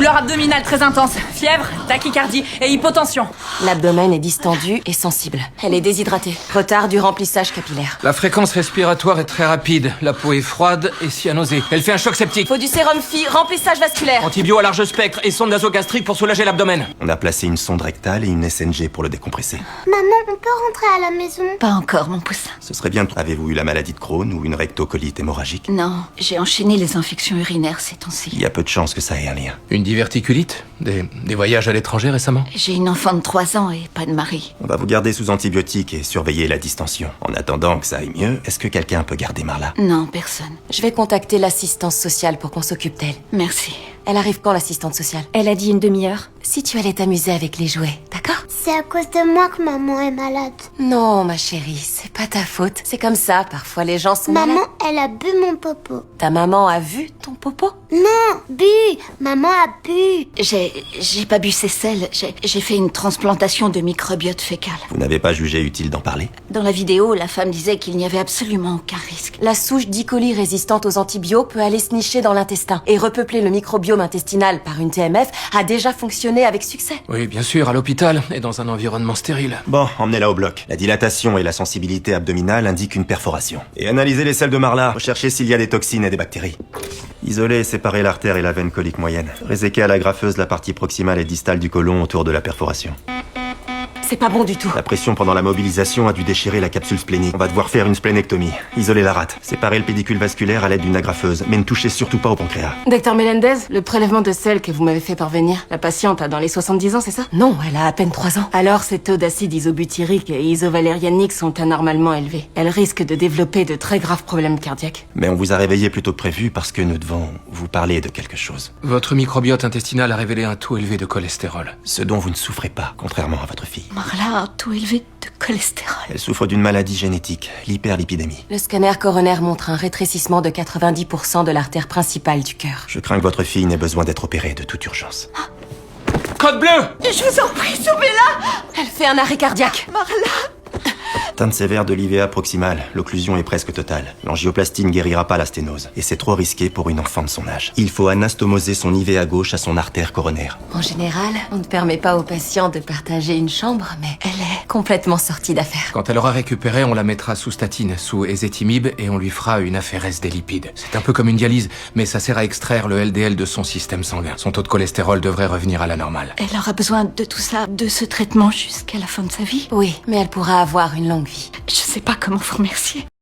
Douleur abdominale très intense, fièvre, tachycardie et hypotension. L'abdomen est distendu et sensible. Elle est déshydratée. Retard du remplissage capillaire. La fréquence respiratoire est très rapide. La peau est froide et cyanosée. Elle fait un choc septique. Faut du sérum phi, remplissage vasculaire. Antibio à large spectre et sonde nasogastrique pour soulager l'abdomen. On a placé une sonde rectale et une SNG pour le décompresser. Maman, on peut rentrer à la maison? Pas encore, mon pouce. Ce serait bien. Avez-vous eu la maladie de Crohn ou une rectocolite hémorragique? Non, j'ai enchaîné les infections urinaires ces temps-ci. Il y a peu de chances que ça ait un lien. Une diverticulite? Des voyages à l'étranger récemment? J'ai une enfant de 3 ans et pas de mari. On va vous garder sous antibiotiques et surveiller la distension. En attendant que ça aille mieux, est-ce que quelqu'un peut garder Marla? Non, personne. Je vais contacter l'assistance sociale pour qu'on s'occupe d'elle. Merci. Elle arrive quand, l'assistante sociale? Elle a dit une demi-heure. Si tu allais t'amuser avec les jouets, d'accord? C'est à cause de moi que maman est malade. Non, ma chérie, c'est pas ta faute. C'est comme ça, parfois les gens sont Maman, malades. elle a bu mon popo. Ta maman a vu ton popo? Non, bu. Maman a bu. J'ai pas bu ses selles. J'ai fait une transplantation de microbiote fécal. Vous n'avez pas jugé utile d'en parler? Dans la vidéo, la femme disait qu'il n'y avait absolument aucun risque. La souche d'E. coli résistante aux antibiotiques peut aller se nicher dans l'intestin. Et repeupler le microbiome intestinal par une TMF a déjà fonctionné avec succès. Oui, bien sûr, à l'hôpital et dans un environnement stérile. Bon, emmenez-la au bloc. La dilatation et la sensibilité abdominale indiquent une perforation. Et analysez les selles de Marla. Recherchez s'il y a des toxines et des bactéries. Isolez et séparez l'artère et la veine colique moyenne. Réséquez à la graffeuse la partie proximale et distale du côlon autour de la perforation. C'est pas bon du tout. La pression pendant la mobilisation a dû déchirer la capsule splénique. On va devoir faire une splénectomie. Isoler la rate. Séparer le pédicule vasculaire à l'aide d'une agrafeuse. Mais ne touchez surtout pas au pancréas. Docteur Melendez, le prélèvement de sel que vous m'avez fait parvenir, la patiente a dans les 70 ans, c'est ça? Non, elle a à peine 3 ans. Alors, ses taux d'acide isobutyrique et isovalérianique sont anormalement élevés. Elle risque de développer de très graves problèmes cardiaques. Mais on vous a réveillé plus tôt que prévu parce que nous devons vous parler de quelque chose. Votre microbiote intestinal a révélé un taux élevé de cholestérol. Ce dont vous ne souffrez pas, contrairement à votre fille. Marla a un taux élevé de cholestérol. Elle souffre d'une maladie génétique, l'hyperlipidémie. Le scanner coronaire montre un rétrécissement de 90% de l'artère principale du cœur. Je crains que votre fille n'ait besoin d'être opérée de toute urgence. Code bleu! Je vous en prie, sauvez-la! Elle fait un arrêt cardiaque. Atteinte sévère de l'IVA proximale, l'occlusion est presque totale. L'angioplastie ne guérira pas la sténose, et c'est trop risqué pour une enfant de son âge. Il faut anastomoser son IVA gauche à son artère coronaire. En général, on ne permet pas aux patients de partager une chambre, mais elle est complètement sortie d'affaire. Quand elle aura récupéré, on la mettra sous statine, sous ézétimib, et on lui fera une aphérèse des lipides. C'est un peu comme une dialyse, mais ça sert à extraire le LDL de son système sanguin. Son taux de cholestérol devrait revenir à la normale. Elle aura besoin de tout ça, de ce traitement jusqu'à la fin de sa vie. Oui, mais elle pourra avoir une longue vie. Je sais pas comment vous remercier.